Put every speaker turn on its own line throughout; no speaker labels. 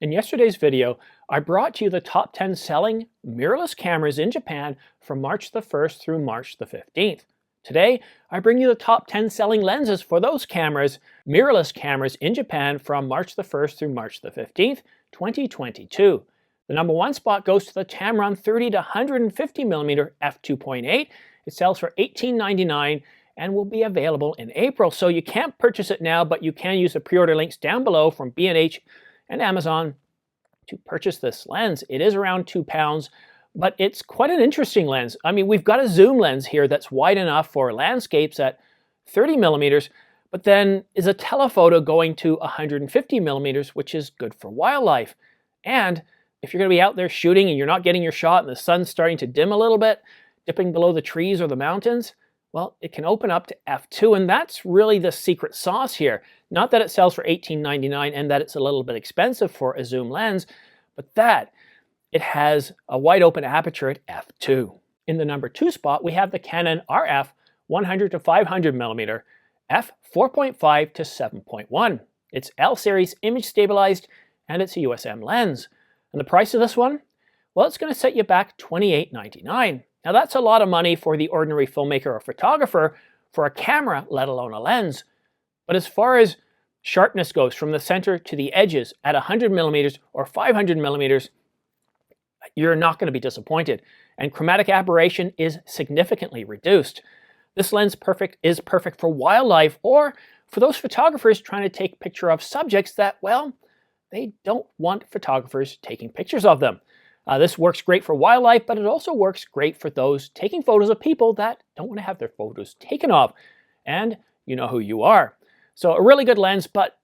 In yesterday's video, I brought you the top 10 selling mirrorless cameras in Japan from March the 1st through March the 15th. Today, I bring you the top 10 selling lenses for those cameras, mirrorless cameras in Japan from March the 1st through March the 15th, 2022. The number one spot goes to the Tamron 30 to 150mm f2.8. It sells for $18.99 and will be available in April. So you can't purchase it now, but you can use the pre-order links down below from B&H and Amazon to purchase this lens. It is around £2, but it's quite an interesting lens. I mean, we've got a zoom lens here that's wide enough for landscapes at 30mm, but then is a telephoto going to 150mm, which is good for wildlife. And if you're going to be out there shooting and you're not getting your shot and the sun's starting to dim a little bit, dipping below the trees or the mountains, well, it can open up to f2, and that's really the secret sauce here. Not that it sells for $18.99 and that it's a little bit expensive for a zoom lens, but that it has a wide open aperture at f2. In the number 2 spot, we have the Canon RF 100 to 500mm f4.5 to 7.1. It's L-series image stabilized and it's a USM lens. And the price of this one? Well, it's going to set you back $28.99. Now that's a lot of money for the ordinary filmmaker or photographer for a camera, let alone a lens. But as far as sharpness goes from the center to the edges at 100mm or 500mm, you're not going to be disappointed. And chromatic aberration is significantly reduced. This lens is perfect for wildlife or for those photographers trying to take picture of subjects that, well, they don't want photographers taking pictures of them. This works great for wildlife, but it also works great for those taking photos of people that don't want to have their photos taken of. And you know who you are. So a really good lens, but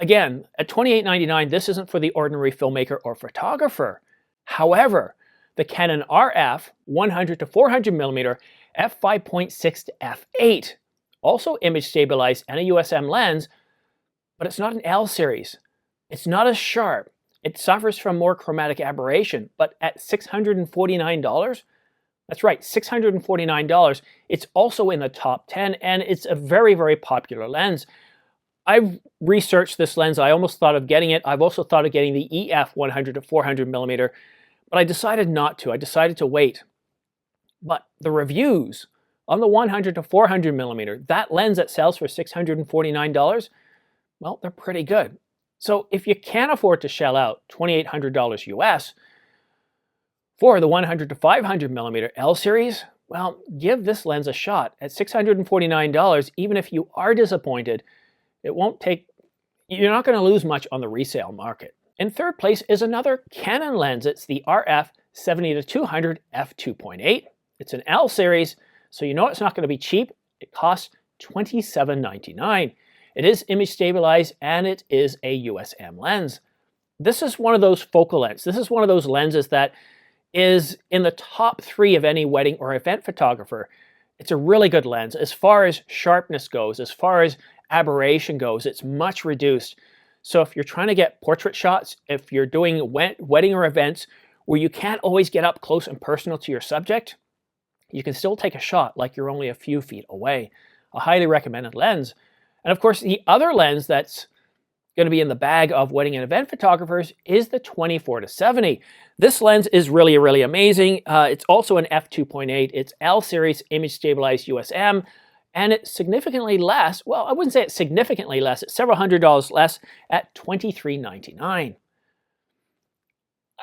again, at $28.99, this isn't for the ordinary filmmaker or photographer. However, the Canon RF 100 to 400mm f5.6 to f8, also image stabilized and a USM lens, but it's not an L series. It's not as sharp. It suffers from more chromatic aberration, but at $649, that's right, $649, it's also in the top 10, and it's a very, very popular lens. I've researched this lens. I almost thought of getting it. I've also thought of getting the EF 100 to 400mm, but I decided not to. I decided to wait. But the reviews on the 100 to 400mm, that lens that sells for $649, well, they're pretty good. So if you can't afford to shell out $2,800 US for the 100 to 500mm L series, well, give this lens a shot. At $649, even if you are disappointed, you're not going to lose much on the resale market. In third place is another Canon lens. It's the RF 70 to 200 f2.8. It's an L series, so you know it's not going to be cheap. It costs $27.99. It is image stabilized and it is a USM lens. This is one of those focal lens. This is one of those lenses that is in the top 3 of any wedding or event photographer. It's a really good lens. As far as sharpness goes, as far as aberration goes, it's much reduced. So if you're trying to get portrait shots, if you're doing wedding or events where you can't always get up close and personal to your subject, you can still take a shot like you're only a few feet away. A highly recommended lens. And of course, the other lens that's going to be in the bag of wedding and event photographers is the 24 to 70. This lens is really, really amazing. It's also an f2.8. It's L series image stabilized USM, and it's significantly less. Well, I wouldn't say it's significantly less. It's several $100s less at $23.99.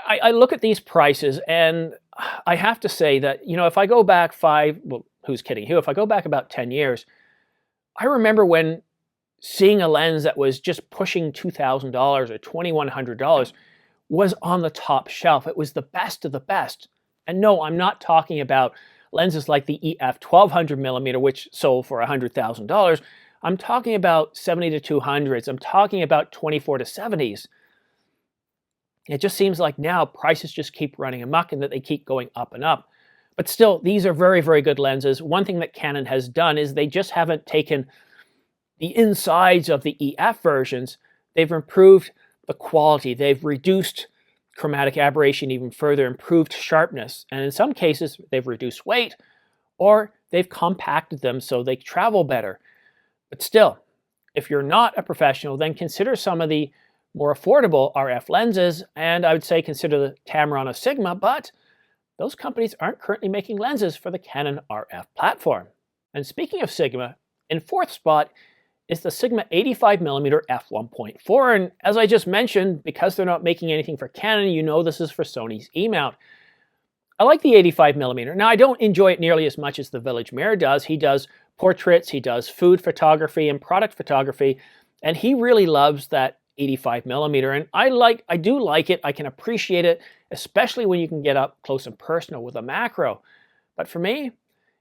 I look at these prices and I have to say that, you know, if I go back who's kidding who? If I go back about 10 years, I remember when seeing a lens that was just pushing $2,000 or $2,100 was on the top shelf. It was the best of the best. And no, I'm not talking about lenses like the EF 1200mm, which sold for $100,000. I'm talking about 70 to 200s. I'm talking about 24 to 70s. It just seems like now prices just keep running amok and that they keep going up and up. But still, these are very, very good lenses. One thing that Canon has done is they just haven't taken the insides of the EF versions. They've improved the quality. They've reduced chromatic aberration even further, improved sharpness, and in some cases, they've reduced weight or they've compacted them so they travel better. But still, if you're not a professional, then consider some of the more affordable RF lenses, and I would say consider the Tamron a Sigma, but those companies aren't currently making lenses for the Canon RF platform. And speaking of Sigma, in fourth spot is the Sigma 85mm f1.4, and as I just mentioned, because they're not making anything for Canon, you know this is for Sony's E-mount. I like the 85mm. Now, I don't enjoy it nearly as much as the Village Mirror does. He does portraits, he does food photography and product photography, and he really loves that 85mm, and I do like it. I can appreciate it, especially when you can get up close and personal with a macro. But for me,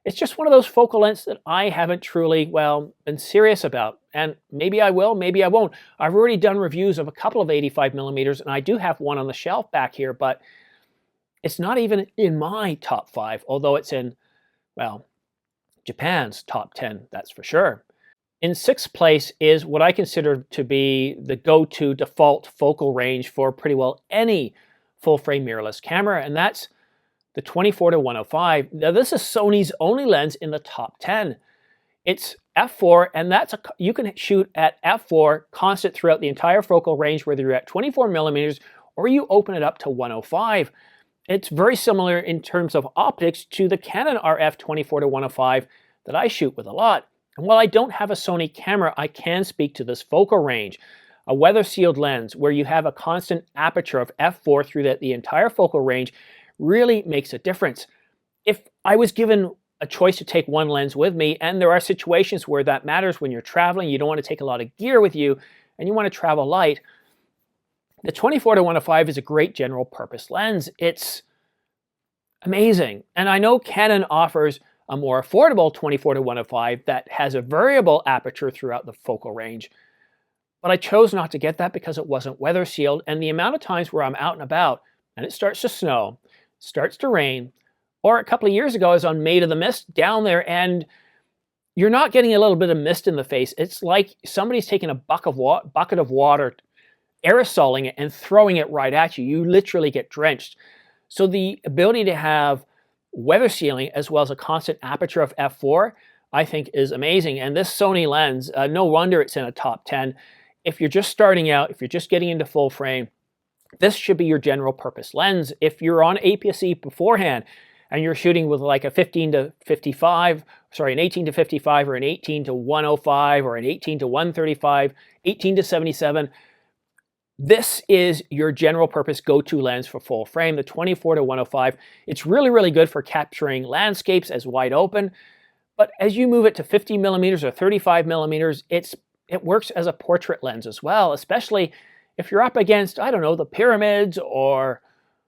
it's just one of those focal lengths that I haven't truly, well, been serious about. And maybe I will, maybe I won't. I've already done reviews of a couple of 85mm, and I do have one on the shelf back here, but it's not even in my top 5, although it's in, well, Japan's top 10, that's for sure. In sixth place is what I consider to be the go-to default focal range for pretty well any full-frame mirrorless camera, and that's the 24-105. Now, this is Sony's only lens in the top 10. It's f4, and you can shoot at f4 constant throughout the entire focal range, whether you're at 24mm or you open it up to 105. It's very similar in terms of optics to the Canon RF 24-105 that I shoot with a lot. And while I don't have a Sony camera, I can speak to this focal range. A weather-sealed lens where you have a constant aperture of f4 through the entire focal range really makes a difference. If I was given a choice to take one lens with me, and there are situations where that matters when you're traveling, you don't want to take a lot of gear with you, and you want to travel light, the 24-105 is a great general purpose lens. It's amazing. And I know Canon offers a more affordable 24-105 that has a variable aperture throughout the focal range. But I chose not to get that because it wasn't weather sealed, and the amount of times where I'm out and about and it starts to snow, starts to rain, or a couple of years ago I was on Maid of the Mist down there, and you're not getting a little bit of mist in the face. It's like somebody's taking a bucket of water, aerosoling it, and throwing it right at you. You literally get drenched. So the ability to have weather sealing as well as a constant aperture of f4, I think is amazing. And this Sony lens, no wonder it's in a top 10. If you're just starting out, if you're just getting into full frame, this should be your general purpose lens. If you're on APS-C beforehand and you're shooting with like a 15-55, sorry, an 18-55 or an 18-105 or an 18-135, 18-77, this is your general purpose go-to lens for full frame, the 24-105. It's really, really good for capturing landscapes as wide open. But as you move it to 50mm or 35mm, it works as a portrait lens as well, especially if you're up against, I don't know, the pyramids or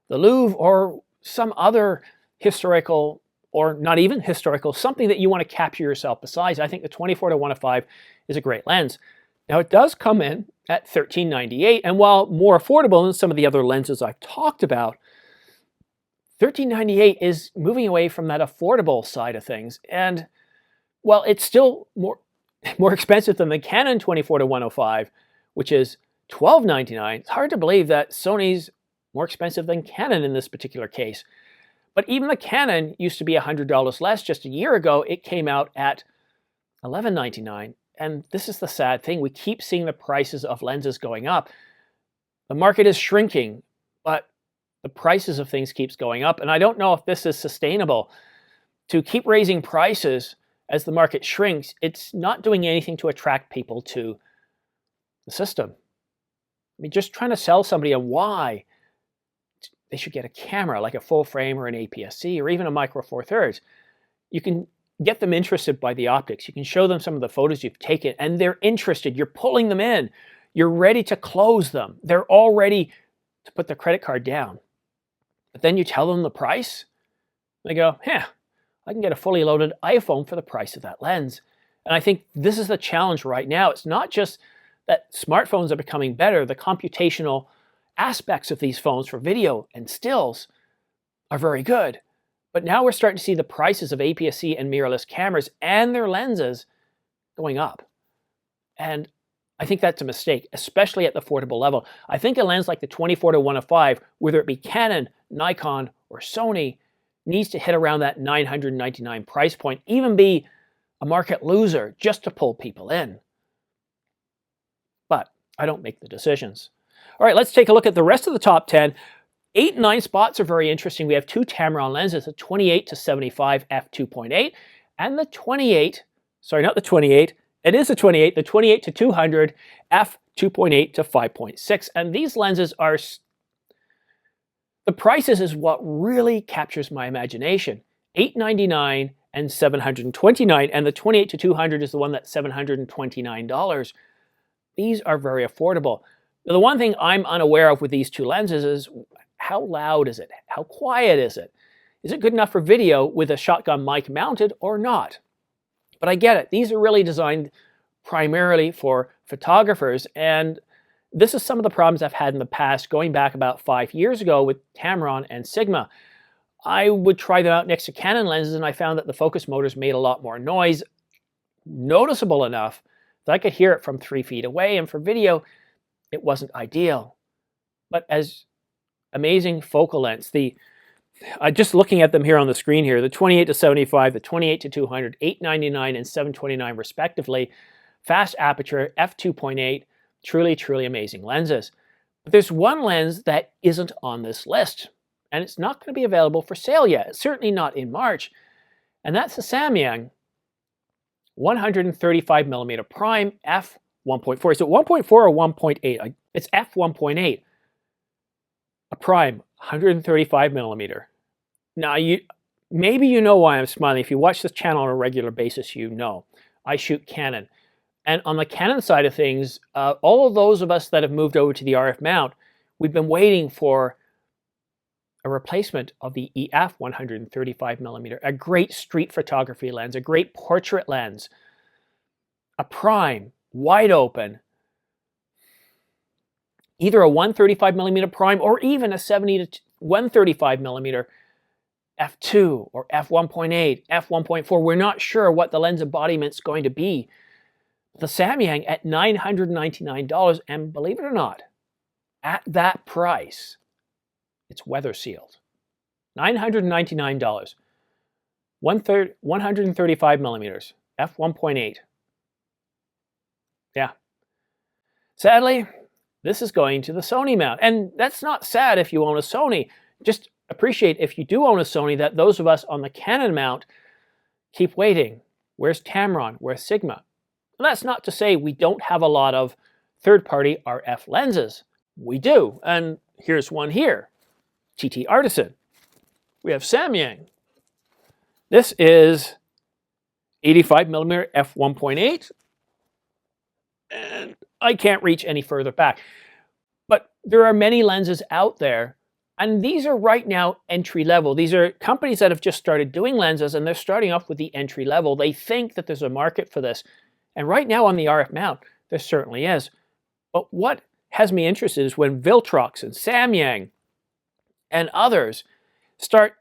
the Louvre or some other historical, or not even historical, something that you want to capture yourself besides. I think the 24-105 is a great lens. Now, it does come in at $1398, and while more affordable than some of the other lenses I've talked about, $1398 is moving away from that affordable side of things. And while it's still more expensive than the Canon 24-105, which is $1299, it's hard to believe that Sony's more expensive than Canon in this particular case. But even the Canon used to be $100 less. Just a year ago, it came out at $1199. And this is the sad thing. We keep seeing the prices of lenses going up. The market is shrinking, but the prices of things keeps going up. And I don't know if this is sustainable. To keep raising prices as the market shrinks, it's not doing anything to attract people to the system. I mean, just trying to sell somebody on why they should get a camera like a full frame or an APS-C or even a Micro Four Thirds. You can get them interested by the optics. You can show them some of the photos you've taken, and they're interested. You're pulling them in. You're ready to close them. They're all ready to put their credit card down. But then you tell them the price. They go, I can get a fully loaded iPhone for the price of that lens. And I think this is the challenge right now. It's not just that smartphones are becoming better. The computational aspects of these phones for video and stills are very good. But now we're starting to see the prices of APS-C and mirrorless cameras and their lenses going up. And I think that's a mistake, especially at the affordable level. I think a lens like the 24-105, whether it be Canon, Nikon, or Sony, needs to hit around that $999 price point, even be a market loser just to pull people in. But I don't make the decisions. All right, let's take a look at the rest of the top 10. 8 and 9 spots are very interesting. We have two Tamron lenses, the 28 to 75 f2.8 and the 28, sorry, not the 28, it is the 28 to 200 f2.8 to 5.6. And these lenses are, the prices is what really captures my imagination. $899 and $729, and the 28 to 200 is the one that's $729. These are very affordable. Now, the one thing I'm unaware of with these two lenses is how loud is it? How quiet is it? Is it good enough for video with a shotgun mic mounted or not? But I get it. These are really designed primarily for photographers, and this is some of the problems I've had in the past, going back about 5 years ago with Tamron and Sigma. I would try them out next to Canon lenses, and I found that the focus motors made a lot more noise, noticeable enough that I could hear it from 3 feet away, and for video, it wasn't ideal. But as amazing focal lengths, just looking at them here on the screen here, the 28 to 75, the 28 to 200, $899 and $729 respectively, fast aperture, f2.8, truly, truly amazing lenses. But there's one lens that isn't on this list, and it's not going to be available for sale yet. It's certainly not in March. And that's the Samyang 135mm prime f1.4. Is it 1.4 or 1.8? It's f1.8. A prime 135mm. Now, maybe you know why I'm smiling. If you watch this channel on a regular basis, you know. I shoot Canon. And on the Canon side of things, all of those of us that have moved over to the RF mount, we've been waiting for a replacement of the EF 135mm, a great street photography lens, a great portrait lens, a prime, wide open, either a 135mm prime or even a 70 to 135mm f2 or f1.8, f1.4. We're not sure what the lens embodiment's going to be. The Samyang at $999, and believe it or not, at that price, it's weather sealed. $999, 135mm, f1.8. Yeah. Sadly, this is going to the Sony mount. And that's not sad if you own a Sony. Just appreciate, if you do own a Sony, that those of us on the Canon mount keep waiting. Where's Tamron? Where's Sigma? And that's not to say we don't have a lot of third-party RF lenses. We do. And here's one here. TT Artisan. We have Samyang. This is 85mm f1.8. And I can't reach any further back. But there are many lenses out there, and these are right now entry level. These are companies that have just started doing lenses, and they're starting off with the entry level. They think that there's a market for this. And right now on the RF mount, there certainly is. But what has me interested is when Viltrox and Samyang and others start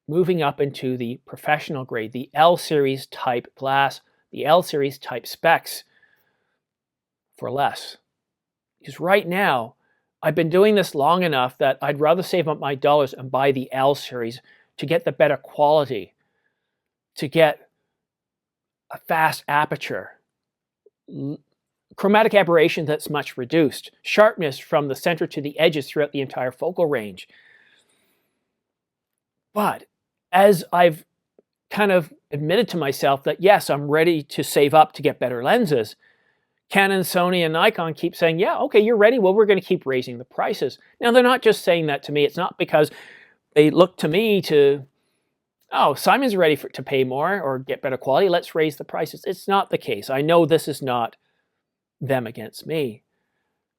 moving up into the professional grade, the L-series type glass, the L-series type specs for less. Because right now, I've been doing this long enough that I'd rather save up my dollars and buy the L-series to get the better quality, to get a fast aperture, chromatic aberration that's much reduced, sharpness from the center to the edges throughout the entire focal range. But as I've kind of admitted to myself that yes, I'm ready to save up to get better lenses, Canon, Sony, and Nikon keep saying, yeah, okay, you're ready. Well, we're going to keep raising the prices. Now, they're not just saying that to me. It's not because they look to me to, oh, Simon's ready to pay more or get better quality. Let's raise the prices. It's not the case. I know this is not them against me,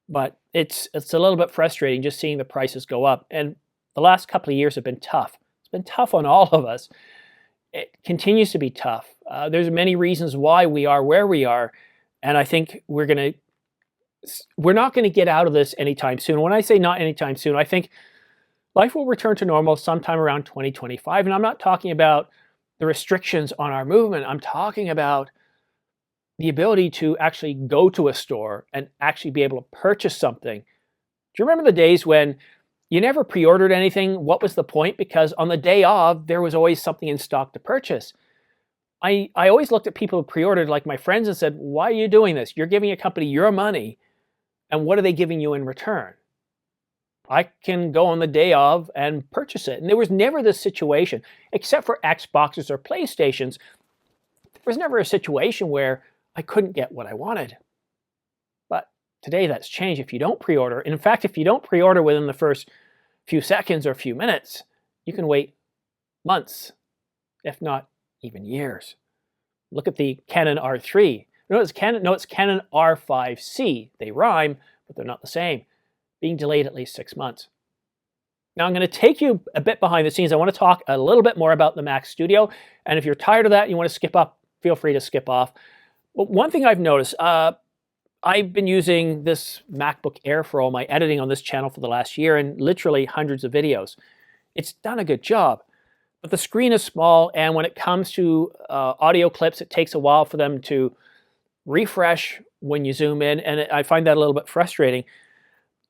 but it's a little bit frustrating just seeing the prices go up. And the last couple of years have been tough. It's been tough on all of us. It continues to be tough. There's many reasons why we are where we are. And I think we're not going to get out of this anytime soon. When I say not anytime soon, I think life will return to normal sometime around 2025. And I'm not talking about the restrictions on our movement. I'm talking about the ability to actually go to a store and actually be able to purchase something. Do you remember the days when you never pre-ordered anything? What was the point? Because on the day of, there was always something in stock to purchase. I always looked at people who pre-ordered, like my friends, and said, why are you doing this? You're giving a company your money, And what are they giving you in return? I can go on the day of and purchase it. And there was never this situation, except for Xboxes or PlayStations, there was never a situation where I couldn't get what I wanted. But today that's changed if you don't pre-order. And in fact, if you don't pre-order within the first few seconds or few minutes, you can wait months, if not even years. Look at the Canon R3. No, it's Canon R5C. They rhyme, but they're not the same. Being delayed at least 6 months. Now I'm going to take you a bit behind the scenes. I want to talk a little bit more about the Mac Studio. And if you're tired of that and you want to skip up, feel free to skip off. But one thing I've noticed, I've been using this MacBook Air for all my editing on this channel for the last year and literally hundreds of videos. It's done a good job. But the screen is small, and when it comes to audio clips, it takes a while for them to refresh when you zoom in, and I find that a little bit frustrating.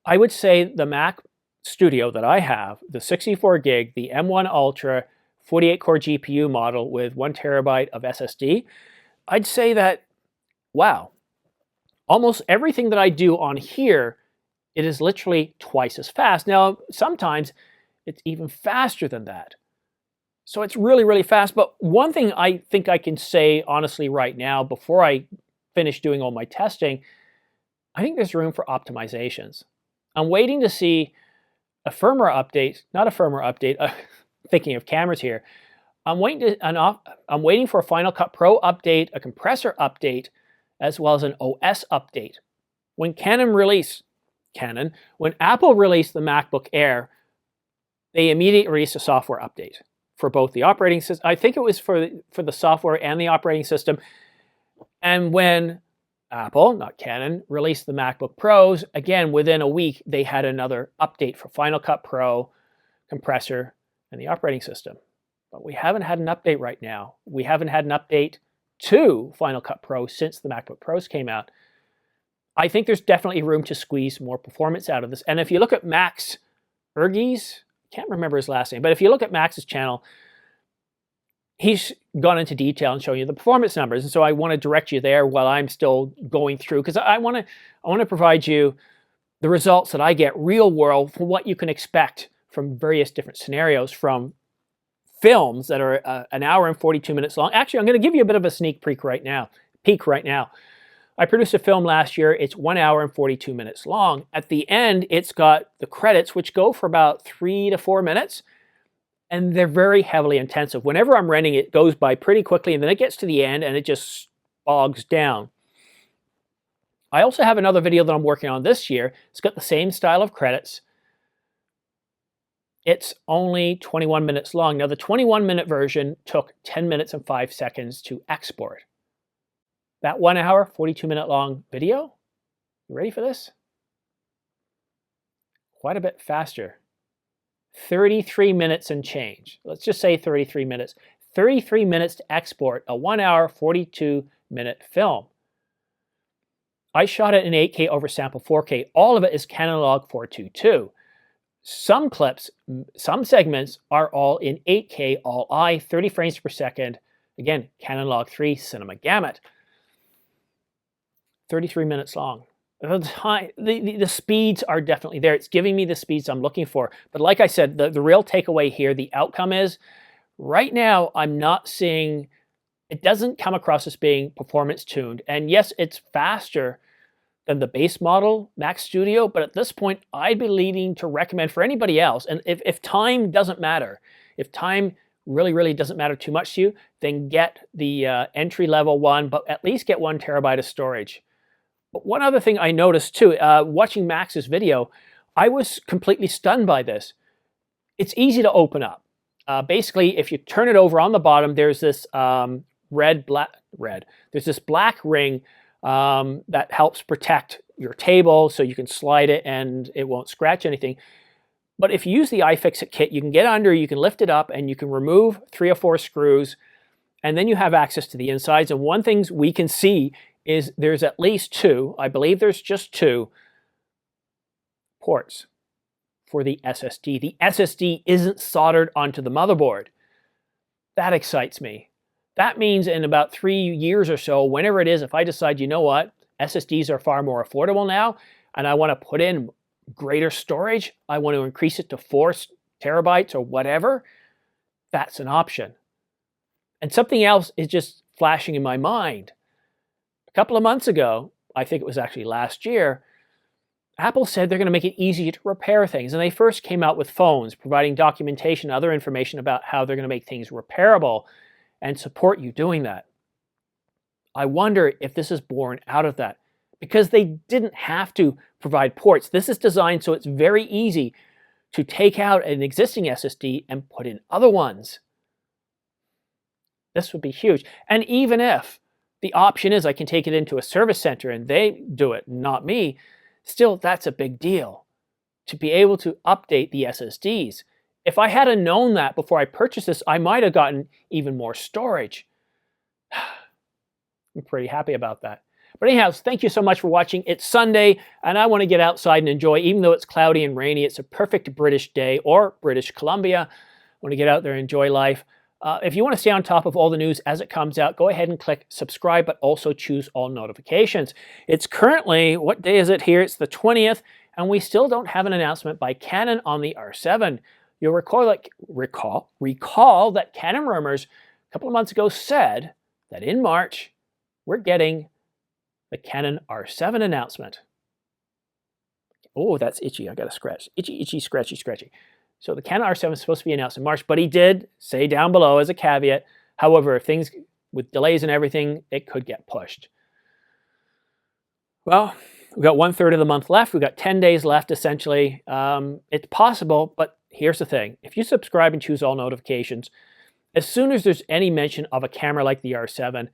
I would say the Mac Studio that I have, the 64 gig, the M1 Ultra, 48-core GPU model with 1 terabyte of SSD, I'd say that, wow, almost everything that I do on here, it is literally twice as fast. Now, sometimes it's even faster than that. So it's really, really fast. But one thing I think I can say honestly right now, before I finish doing all my testing, I think there's room for optimizations. I'm waiting to see a firmware update, not a firmware update, thinking of cameras here. I'm waiting for a Final Cut Pro update, a compressor update, as well as an OS update. When when Apple released the MacBook Air, they immediately released a software update for both the operating system. I think it was for the software and the operating system. And when Apple, not Canon, released the MacBook Pros, again, within a week, they had another update for Final Cut Pro, compressor, and the operating system. But we haven't had an update right now. We haven't had an update to Final Cut Pro since the MacBook Pros came out. I think there's definitely room to squeeze more performance out of this. And if you look at Max Ergies, can't remember his last name, but if you look at Max's channel, he's gone into detail and shown you the performance numbers. And so I want to direct you there while I'm still going through, because I want to provide you the results that I get real world for what you can expect from various different scenarios, from films that are an hour and 42 minutes long. Actually, I'm going to give you a bit of a sneak peek right now. I produced a film last year. It's 1 hour and 42 minutes long. At the end, it's got the credits, which go for about 3 to 4 minutes. And they're very heavily intensive. Whenever I'm renting, it goes by pretty quickly, and then it gets to the end and it just bogs down. I also have another video that I'm working on this year. It's got the same style of credits. It's only 21 minutes long. Now, the 21-minute version took 10 minutes and 5 seconds to export. That 1 hour, 42-minute long video, you ready for this? Quite a bit faster. 33 minutes and change. Let's just say 33 minutes. 33 minutes to export a 1 hour, 42-minute film. I shot it in 8K oversample 4K. All of it is Canon log 422. Some clips, some segments are all in 8K all I, 30 frames per second. Again, Canon log 3 cinema gamut. 33 minutes long. The speeds are definitely there. It's giving me the speeds I'm looking for. But like I said, the real takeaway here, the outcome is, right now I'm not seeing, it doesn't come across as being performance tuned. And yes, it's faster than the base model Mac Studio, but at this point I'd be leading to recommend for anybody else, and if time doesn't matter, if time really doesn't matter too much to you, then get the entry-level one, but at least get 1 terabyte of storage. But one other thing I noticed too, watching Max's video, I was completely stunned by this. It's easy to open up. Basically, if you turn it over on the bottom, there's this there's this black ring that helps protect your table, so you can slide it and it won't scratch anything. But if you use the iFixit kit, you can get under, you can lift it up, and you can remove 3 or 4 screws, and then you have access to the insides. And one thing we can see is there's at least 2, I believe there's just 2 ports for the SSD. The SSD isn't soldered onto the motherboard. That excites me. That means in about 3 years or so, whenever it is, if I decide, you know what, SSDs are far more affordable now, and I want to put in greater storage, I want to increase it to 4 terabytes or whatever, that's an option. And something else is just flashing in my mind. A couple of months ago, I think it was actually last year, Apple said they're going to make it easier to repair things. And they first came out with phones, providing documentation, other information about how they're going to make things repairable and support you doing that. I wonder if this is born out of that, because they didn't have to provide ports. This is designed so it's very easy to take out an existing SSD and put in other ones. This would be huge. And even if the option is I can take it into a service center and they do it, not me, still, that's a big deal to be able to update the SSDs. If I had known that before I purchased this, I might have gotten even more storage. I'm pretty happy about that. But anyhow, thank you so much for watching. It's Sunday, and I want to get outside and enjoy, even though it's cloudy and rainy. It's a perfect British day, or British Columbia. I want to get out there and enjoy life. If you want to stay on top of all the news as it comes out, go ahead and click subscribe, but also choose all notifications. It's currently, what day is it here? It's the 20th, and we still don't have an announcement by Canon on the R7. You'll recall that Canon rumors a couple of months ago said that in March, we're getting the Canon R7 announcement. Oh, that's itchy. I got to scratch. Itchy, itchy, scratchy, scratchy. So the Canon R7 is supposed to be announced in March, but he did say down below as a caveat, however, if things with delays and everything, it could get pushed. Well, we've got 1/3 of the month left. We've got 10 days left, essentially. It's possible, but here's the thing. If you subscribe and choose all notifications, as soon as there's any mention of a camera like the R7,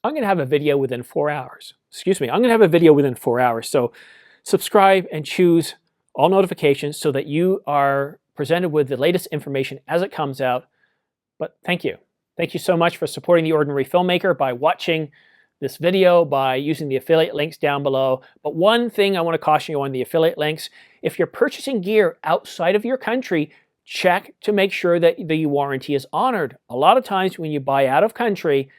I'm going to have a video within 4 hours. Excuse me, I'm going to have a video within 4 hours. So subscribe and choose all notifications so that you are presented with the latest information as it comes out. But thank you. Thank you so much for supporting The Ordinary Filmmaker by watching this video, by using the affiliate links down below. But one thing I want to caution you on the affiliate links, if you're purchasing gear outside of your country, check to make sure that the warranty is honored. A lot of times when you buy out of country,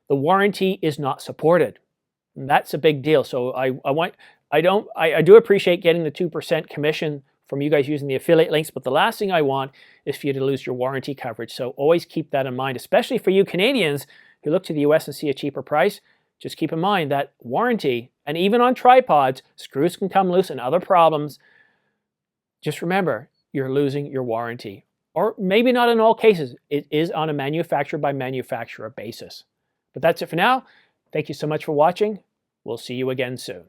the warranty is not supported. And that's a big deal. So I do appreciate getting the 2% commission from you guys using the affiliate links, but the last thing I want is for you to lose your warranty coverage. So always keep that in mind, especially for you Canadians who look to the US and see a cheaper price. Just keep in mind that warranty, and even on tripods, screws can come loose and other problems. Just remember, you're losing your warranty. Or maybe not in all cases. It is on a manufacturer by manufacturer basis. But that's it for now. Thank you so much for watching. We'll see you again soon.